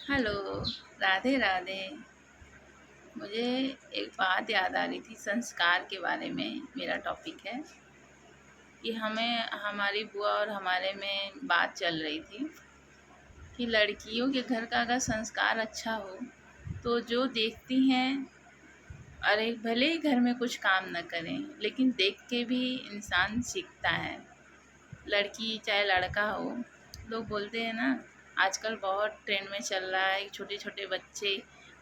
Hello, Radhe Radhe. मुझे एक बात याद आ रही थी, संस्कार के बारे में मेरा टॉपिक है कि हमें हमारी बुआ और हमारे में बात चल रही थी कि लड़कियों के घर का अगर संस्कार अच्छा हो तो जो देखती हैं, अरे भले ही घर में कुछ काम न करें लेकिन देख के भी इंसान सीखता है। लड़की चाहे लड़का हो, लोग बोलते हैं ना, आजकल बहुत ट्रेंड में चल रहा है, छोटे छोटे बच्चे,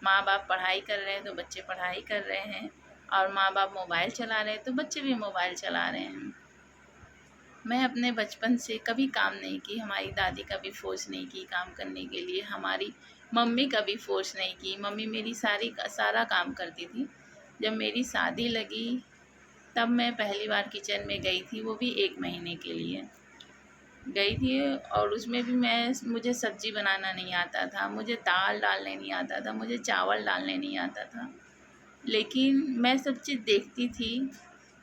माँ बाप पढ़ाई कर रहे हैं तो बच्चे पढ़ाई कर रहे हैं, और माँ बाप मोबाइल चला रहे हैं तो बच्चे भी मोबाइल चला रहे हैं। मैं अपने बचपन से कभी काम नहीं की, हमारी दादी कभी फोर्स नहीं की काम करने के लिए, हमारी मम्मी कभी फोर्स नहीं की। मम्मी मेरी सारा काम करती थी। जब मेरी शादी लगी तब मैं पहली बार किचन में गई थी, वो भी 1 महीने के लिए गई थी। और उसमें भी मुझे सब्ज़ी बनाना नहीं आता था, मुझे दाल डालने नहीं आता था, मुझे चावल डालने नहीं आता था। लेकिन मैं सब चीज़ देखती थी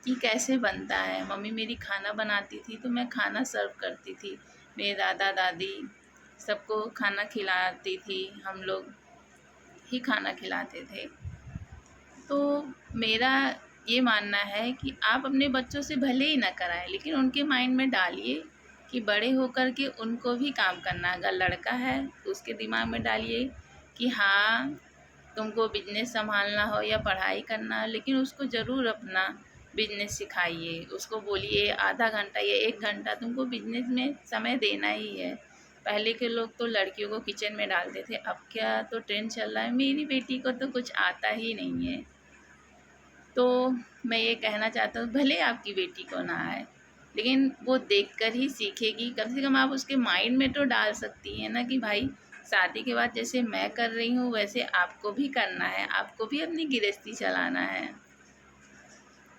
कि कैसे बनता है। मम्मी मेरी खाना बनाती थी तो मैं खाना सर्व करती थी। मेरे दादा दादी सबको खाना खिलाती थी, हम लोग ही खाना खिलाते थे। तो मेरा ये मानना है कि आप अपने बच्चों से भले ही ना कराएं, लेकिन उनके माइंड में डालिए कि बड़े होकर के उनको भी काम करना है। अगर लड़का है तो उसके दिमाग में डालिए कि हाँ, तुमको बिजनेस संभालना हो या पढ़ाई करना हो, लेकिन उसको ज़रूर अपना बिजनेस सिखाइए। उसको बोलिए आधा घंटा या 1 घंटा तुमको बिजनेस में समय देना ही है। पहले के लोग तो लड़कियों को किचन में डालते थे, अब क्या तो ट्रेंड चल रहा है, मेरी बेटी को तो कुछ आता ही नहीं है। तो मैं ये कहना चाहता हूँ, भले आपकी बेटी को ना आए लेकिन वो देखकर ही सीखेगी। कम से कम आप उसके माइंड में तो डाल सकती हैं ना कि भाई, शादी के बाद जैसे मैं कर रही हूँ वैसे आपको भी करना है, आपको भी अपनी गृहस्थी चलाना है।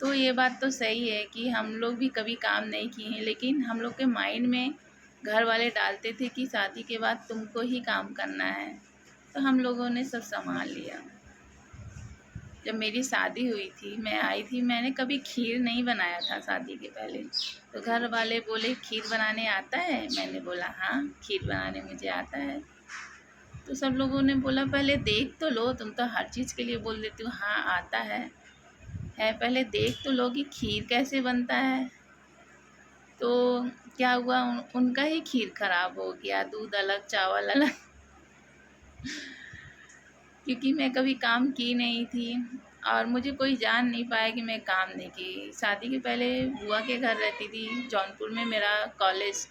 तो ये बात तो सही है कि हम लोग भी कभी काम नहीं किए हैं, लेकिन हम लोग के माइंड में घर वाले डालते थे कि शादी के बाद तुमको ही काम करना है, तो हम लोगों ने सब संभाल लिया। जब मेरी शादी हुई थी, मैं आई थी, मैंने कभी खीर नहीं बनाया था शादी के पहले। तो घर वाले बोले खीर बनाने आता है? मैंने बोला हाँ, खीर बनाने मुझे आता है। तो सब लोगों ने बोला पहले देख तो लो, तुम तो हर चीज़ के लिए बोल देती हो हाँ आता है पहले देख तो लो कि खीर कैसे बनता है। तो क्या हुआ, उनका ही खीर खराब हो गया, दूध अलग चावल अलग। क्योंकि मैं कभी काम की नहीं थी और मुझे कोई जान नहीं पाया कि मैं काम नहीं की। शादी के पहले बुआ के घर रहती थी, जौनपुर में मेरा कॉलेज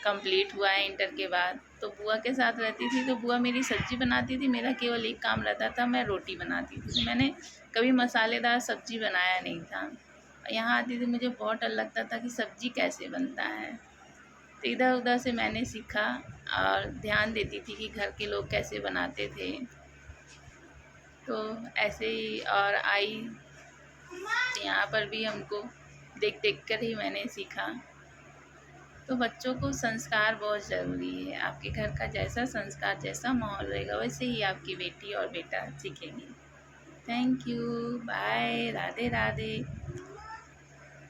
कंप्लीट हुआ है इंटर के बाद। तो बुआ के साथ रहती थी, तो बुआ मेरी सब्ज़ी बनाती थी, मेरा केवल एक काम रहता था, मैं रोटी बनाती थी। तो मैंने कभी मसालेदार सब्ज़ी बनाया नहीं था। यहाँ आती थी, मुझे बहुत डर लगता था कि सब्ज़ी कैसे बनता है। तो इधर उधर से मैंने सीखा और ध्यान देती थी कि घर के लोग कैसे बनाते थे। तो ऐसे ही और आई, यहाँ पर भी हमको देख देख कर ही मैंने सीखा। तो बच्चों को संस्कार बहुत ज़रूरी है। आपके घर का जैसा संस्कार, जैसा माहौल रहेगा, वैसे ही आपकी बेटी और बेटा सीखेंगे। Thank you, bye, Radhe Radhe.